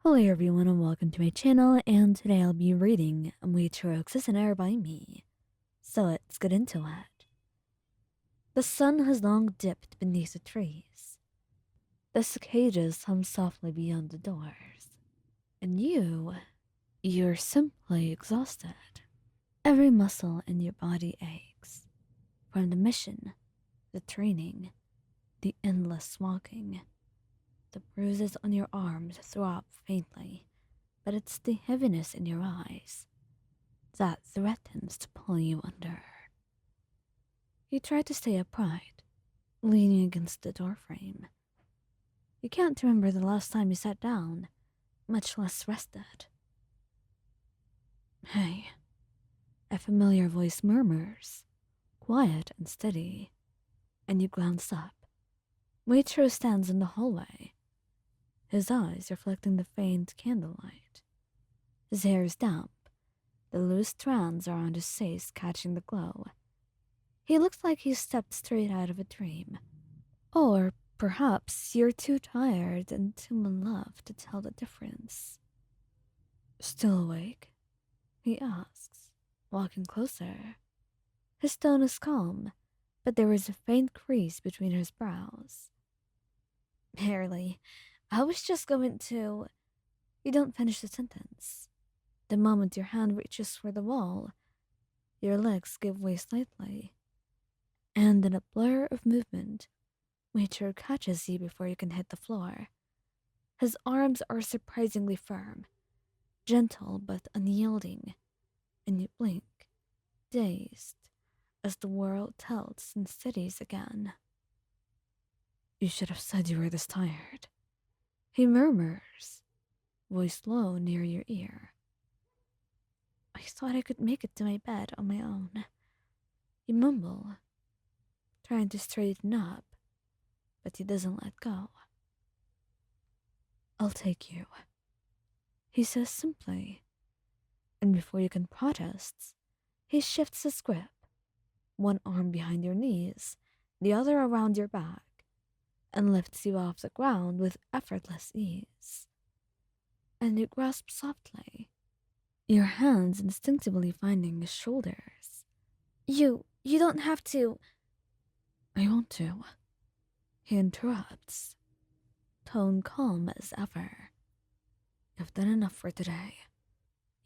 Hello everyone and welcome to my channel, and today I'll be reading Muichiro An Air by me. So let's get into it. The sun has long dipped beneath the trees. The cicadas hum softly beyond the doors. And you're simply exhausted. Every muscle in your body aches. From the mission, the training, the endless walking. The bruises on your arms throb faintly, but it's the heaviness in your eyes that threatens to pull you under. You try to stay upright, leaning against the doorframe. You can't remember the last time you sat down, much less rested. Hey, a familiar voice murmurs, quiet and steady, and you glance up. Muichiro stands in the hallway, his eyes reflecting the faint candlelight. His hair is damp, the loose strands around his face catching the glow. He looks like he stepped straight out of a dream. Or perhaps you're too tired and too in love to tell the difference. Still awake? He asks, walking closer. His tone is calm, but there is a faint crease between his brows. Barely. I was just going to... You don't finish the sentence. The moment your hand reaches for the wall, your legs give way slightly, and in a blur of movement, Muichiro catches you before you can hit the floor. His arms are surprisingly firm, gentle but unyielding, and you blink, dazed, as the world tilts and steadies again. You should have said you were this tired. He murmurs, voice low near your ear. I thought I could make it to my bed on my own. You mumble, trying to straighten up, but he doesn't let go. I'll take you, he says simply, and before you can protest, he shifts his grip, one arm behind your knees, the other around your back, and lifts you off the ground with effortless ease. And you grasp softly, your hands instinctively finding his shoulders. You don't have to. I want to. He interrupts, tone calm as ever. You've done enough for today.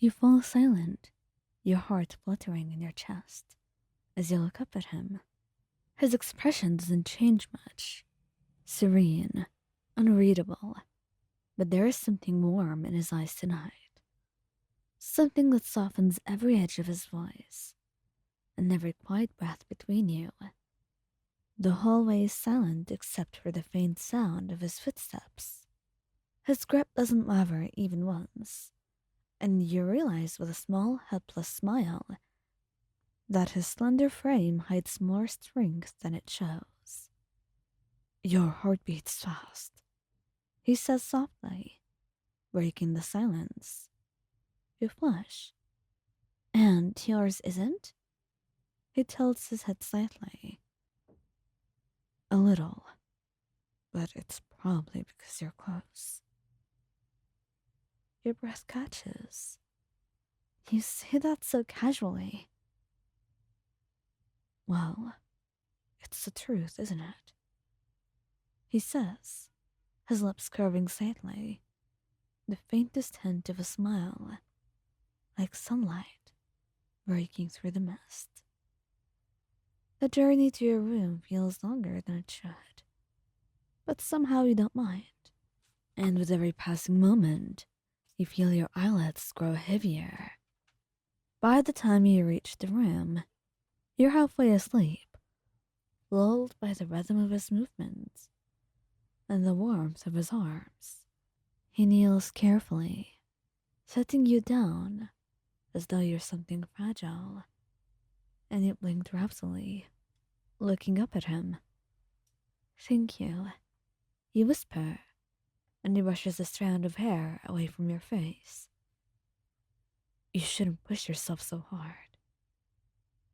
You fall silent, your heart fluttering in your chest, as you look up at him. His expression doesn't change much. Serene, unreadable, but there is something warm in his eyes tonight. Something that softens every edge of his voice, and every quiet breath between you. The hallway is silent except for the faint sound of his footsteps. His grip doesn't waver even once, and you realize with a small, helpless smile that his slender frame hides more strength than it shows. Your heart beats fast, he says softly, breaking the silence. You flush. And yours isn't? He tilts his head slightly. A little, but it's probably because you're close. Your breath catches. You say that so casually. Well, it's the truth, isn't it? He says, his lips curving slightly, the faintest hint of a smile, like sunlight breaking through the mist. The journey to your room feels longer than it should, but somehow you don't mind. And with every passing moment, you feel your eyelids grow heavier. By the time you reach the room, you're halfway asleep, lulled by the rhythm of his movements and the warmth of his arms. He kneels carefully, setting you down as though you're something fragile, and you blink drowsily, looking up at him. Thank you, you whisper, and he brushes a strand of hair away from your face. You shouldn't push yourself so hard.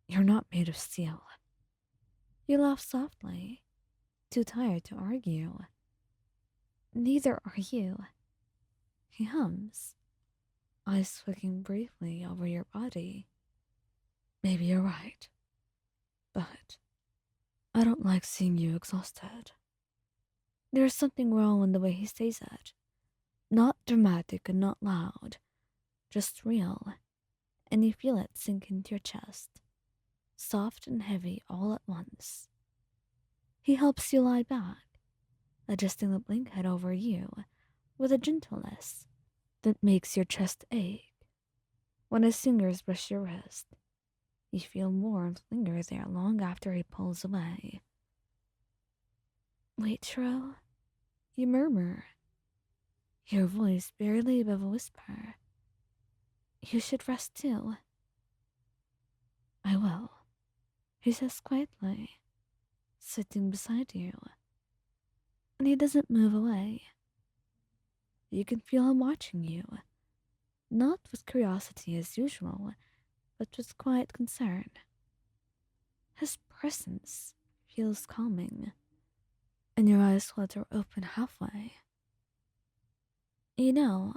You're not made of steel. You laugh softly, too tired to argue. Neither are you. he hums, eyes flicking briefly over your body. Maybe you're right, but I don't like seeing you exhausted. There's something wrong in the way he says it. Not dramatic and not loud, just real, and you feel it sink into your chest, soft and heavy all at once. He helps you lie back, adjusting the blanket over you with a gentleness that makes your chest ache. When his fingers brush your wrist, you feel warmth linger there long after he pulls away. Muichiro, you murmur, your voice barely above a whisper. You should rest too. I will, he says quietly, sitting beside you. And he doesn't move away. You can feel him watching you, not with curiosity as usual, but with quiet concern. His presence feels calming, and your eyes flutter open halfway. You know,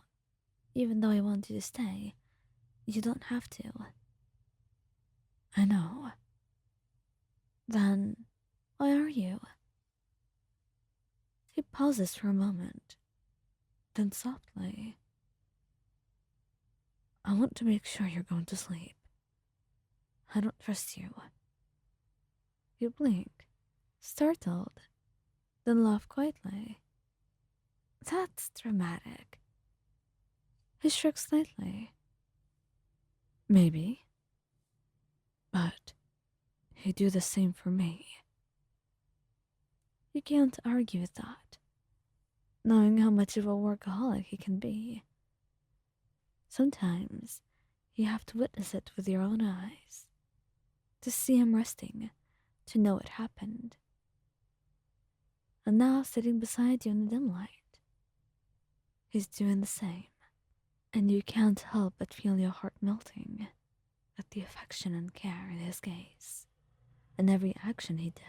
even though I want you to stay, you don't have to. I know. Then, why are you? He pauses for a moment, then softly. I want to make sure you're going to sleep. I don't trust you. You blink, startled, then laugh quietly. That's dramatic. He shrugs slightly. Maybe. But he'd do the same for me. You can't argue with that, knowing how much of a workaholic he can be. Sometimes you have to witness it with your own eyes, to see him resting, to know it happened. And now sitting beside you in the dim light, he's doing the same, and you can't help but feel your heart melting at the affection and care in his gaze, and every action he did.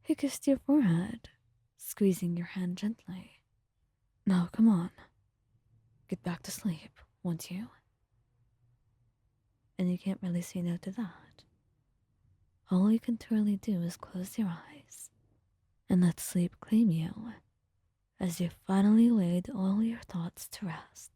He kissed your forehead, squeezing your hand gently. Now come on, get back to sleep, won't you? And you can't really say no to that. All you can truly do is close your eyes and let sleep claim you as you finally laid all your thoughts to rest.